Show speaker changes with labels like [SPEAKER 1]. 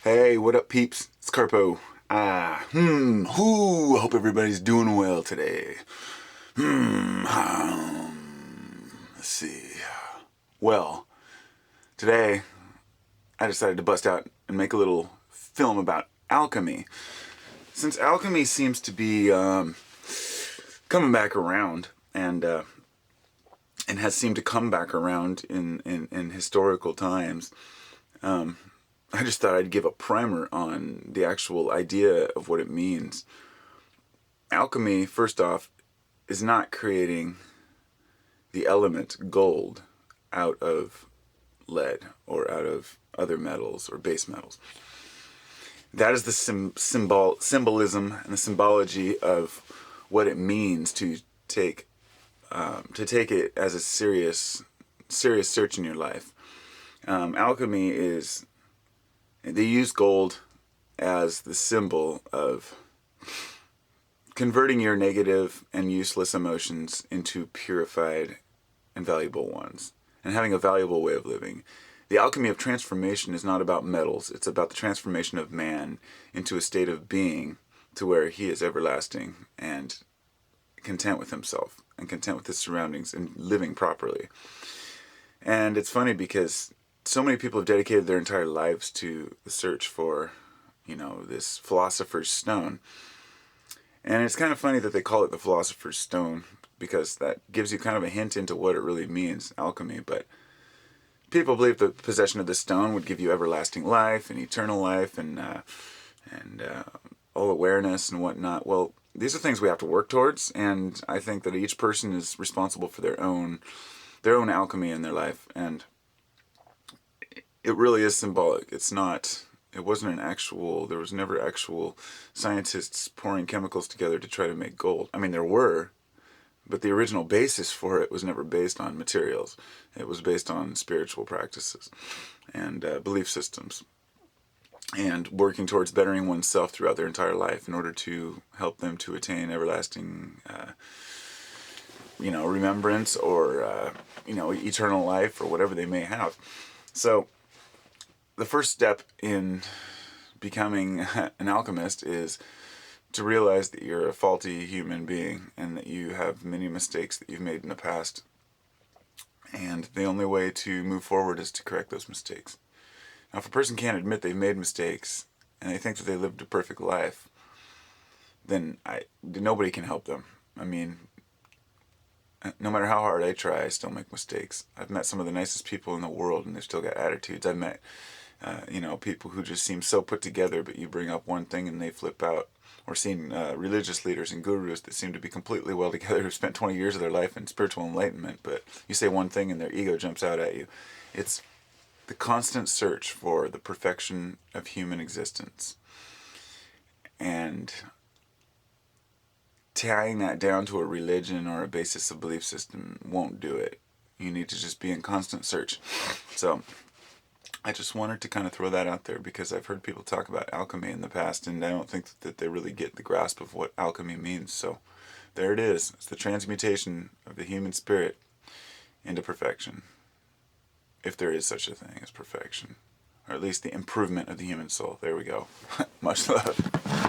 [SPEAKER 1] Hey, what up, peeps? It's Carpo. Hope everybody's doing well today. Let's see. Well, today I decided to bust out and make a little film about alchemy. Since alchemy seems to be coming back around and has seemed to come back around in historical times, I just thought I'd give a primer on the actual idea of what it means. Alchemy, first off, is not creating the element gold out of lead or out of other metals or base metals. That is the symbolism and the symbology of what it means to take it as a serious search in your life. Alchemy is, they use gold as the symbol of converting your negative and useless emotions into purified and valuable ones, and having a valuable way of living. The alchemy of transformation is not about metals. It's about the transformation of man into a state of being to where he is everlasting and content with himself and content with his surroundings and living properly. And it's funny because so many people have dedicated their entire lives to the search for, this philosopher's stone. And it's kind of funny that they call it the philosopher's stone, because that gives you kind of a hint into what it really means, alchemy. But people believe the possession of this stone would give you everlasting life and eternal life and all awareness and whatnot. Well, these are things we have to work towards, and I think that each person is responsible for their own alchemy in their life. And it really is symbolic. It wasn't there was never actual scientists pouring chemicals together to try to make gold. I mean, there were, but the original basis for it was never based on materials. It was based on spiritual practices and belief systems, and working towards bettering oneself throughout their entire life in order to help them to attain everlasting remembrance or eternal life or whatever they may have. So the first step in becoming an alchemist is to realize that you're a faulty human being and that you have many mistakes that you've made in the past. And the only way to move forward is to correct those mistakes. Now, if a person can't admit they've made mistakes and they think that they lived a perfect life, then nobody can help them. I mean, no matter how hard I try, I still make mistakes. I've met some of the nicest people in the world and they've still got attitudes. I've met people who just seem so put together, but you bring up one thing and they flip out. Or seen religious leaders and gurus that seem to be completely well together, who've spent 20 years of their life in spiritual enlightenment, but you say one thing and their ego jumps out at you. It's the constant search for the perfection of human existence. And tying that down to a religion or a basis of belief system won't do it. You need to just be in constant search. So I just wanted to kind of throw that out there because I've heard people talk about alchemy in the past, and I don't think that they really get the grasp of what alchemy means. So there it is. It's the transmutation of the human spirit into perfection, if there is such a thing as perfection, or at least the improvement of the human soul. There we go. Much love.